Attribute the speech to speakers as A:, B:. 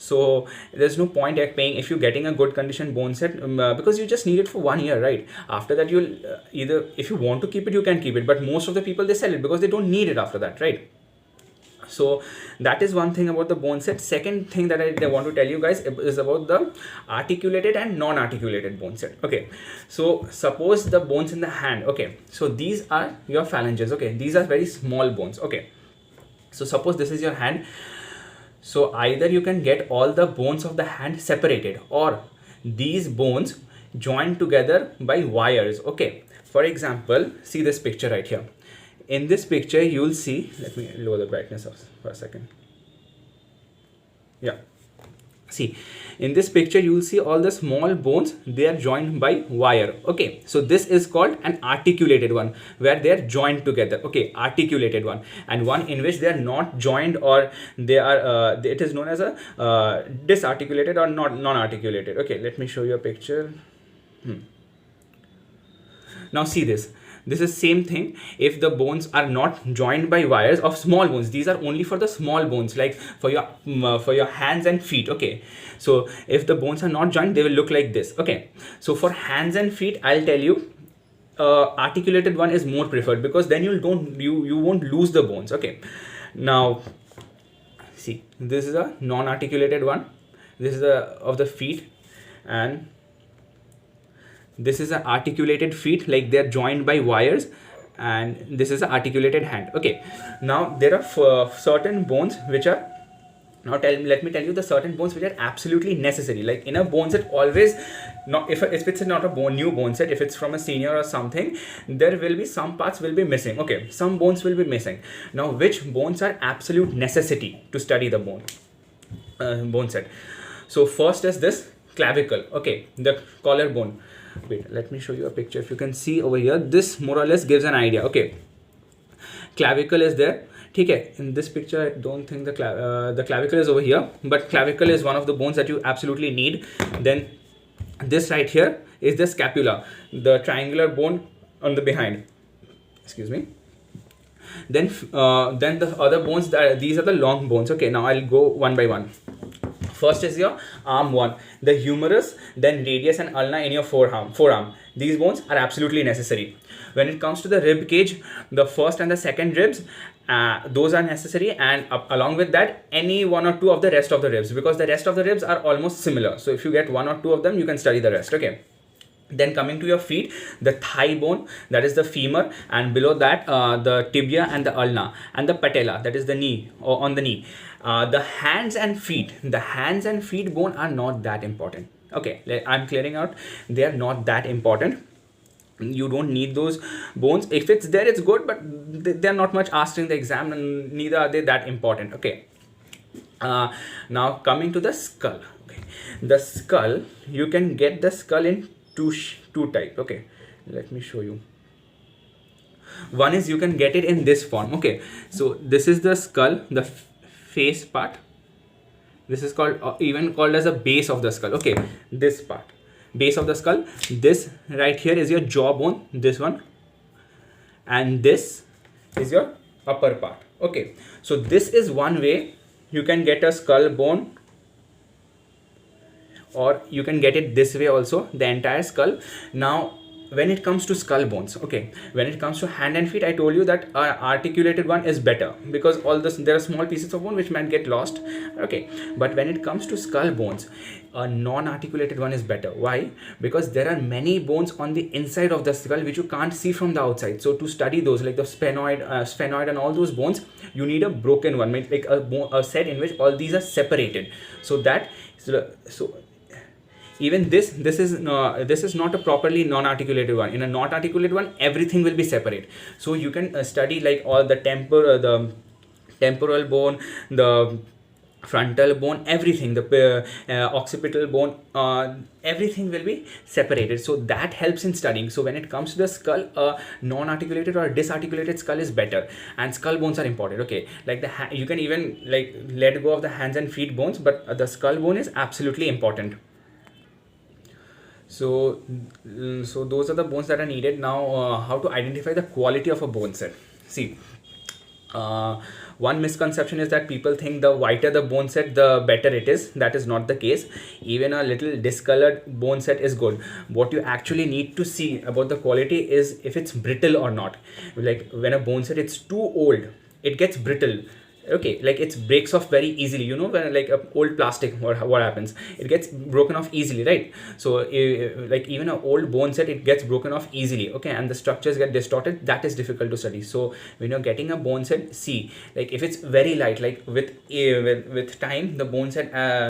A: So there's no point at paying if you're getting a good condition bone set, because you just need it for 1 year, right? After that, you'll either, if you want to keep it, you can keep it, but most of the people, they sell it because they don't need it after that, right? So that is one thing about the bone set. Second thing that I want to tell you guys is about the articulated and non-articulated bone set. Okay, so suppose the bones in the hand. Okay, so these are your phalanges. Okay, these are very small bones. Okay, so suppose this is your hand. So either you can get all the bones of the hand separated, or these bones joined together by wires. Okay, for example, see this picture right here. In this picture, you'll see, let me lower the brightness for a second. Yeah. See, in this picture, you will see all the small bones, they are joined by wire. Okay, so this is called an articulated one, where they are joined together. Okay, articulated one. And one in which they are not joined, or they are, it is known as a disarticulated or not non-articulated. Okay, let me show you a picture. Now see this. This is same thing. If the bones are not joined by wires of small bones, these are only for the small bones, like for your hands and feet. Okay, so if the bones are not joined, they will look like this. Okay, so for hands and feet, I'll tell you, articulated one is more preferred, because then you won't lose the bones. Okay, now see, this is a non-articulated one. This is of the feet, and this is an articulated feet, like they're joined by wires, and this is an articulated hand. Okay, now there are certain bones which are, let me tell you the certain bones which are absolutely necessary. Like in a bone set, always, not if it's not a new bone set, if it's from a senior or something, there will be some parts will be missing. Okay, some bones will be missing. Now which bones are absolute necessity to study the bone set? So first is this clavicle. Okay, the collarbone. Wait, let me show you a picture. If you can see over here, this more or less gives an idea. Okay, clavicle is there. Okay, in this picture, I don't think the clavicle is over here, but clavicle is one of the bones that you absolutely need. Then this right here is the scapula, the triangular bone on the behind. Excuse me. Then the other bones, these are the long bones. Okay, now I'll go one by one. First is your arm one, the humerus, then radius and ulna in your forearm. These bones are absolutely necessary. When it comes to the rib cage, the first and the second ribs, those are necessary, and along with that, any one or two of the rest of the ribs, because the rest of the ribs are almost similar. So if you get one or two of them, you can study the rest. Okay. Then coming to your feet, the thigh bone, that is the femur, and below that the tibia and the ulna, and the patella, that is the knee, or on the knee. The hands and feet bone are not that important. Okay, I'm clearing out, they are not that important. You don't need those bones. If it's there, it's good, but they're not much asked in the exam, and neither are they that important. Okay, now coming to the skull. Okay, the skull, you can get the skull in two type. Okay, let me show you. One is you can get it in this form. Okay, so this is the skull, the face part. This is called even called as a base of the skull. Okay, this part, base of the skull. This right here is your jawbone, this one, and this is your upper part. Okay, so this is one way you can get a skull bone, or you can get it this way also, the entire skull. Now when it comes to skull bones, okay, when it comes to hand and feet, I told you that articulated one is better, because all this, there are small pieces of bone which might get lost. Okay, but when it comes to skull bones, a non-articulated one is better. Why? Because there are many bones on the inside of the skull which you can't see from the outside. So to study those, like the sphenoid and all those bones, you need a broken one, like a set in which all these are separated, so that even this is not a properly non-articulated one. In a non-articulated one, everything will be separate. So you can study like all the temporal bone, the frontal bone, everything, the occipital bone, everything will be separated. So that helps in studying. So when it comes to the skull, non-articulated or disarticulated skull is better, and skull bones are important. Okay, like you can even like let go of the hands and feet bones, but the skull bone is absolutely important. So those are the bones that are needed. Now how to identify the quality of a bone set. See, One misconception is that people think the whiter the bone set, the better it is. That is not the case. Even a little discolored bone set is good. What you actually need to see about the quality is if it's brittle or not. Like when a bone set it's too old, it gets brittle. Okay, like it breaks off very easily, you know, when like a old plastic, what happens, it gets broken off easily, right? So like even an old bone set, it gets broken off easily, okay, and the structures get distorted. That is difficult to study. So when you're getting a bone set, see, like if it's very light, like with time the bone set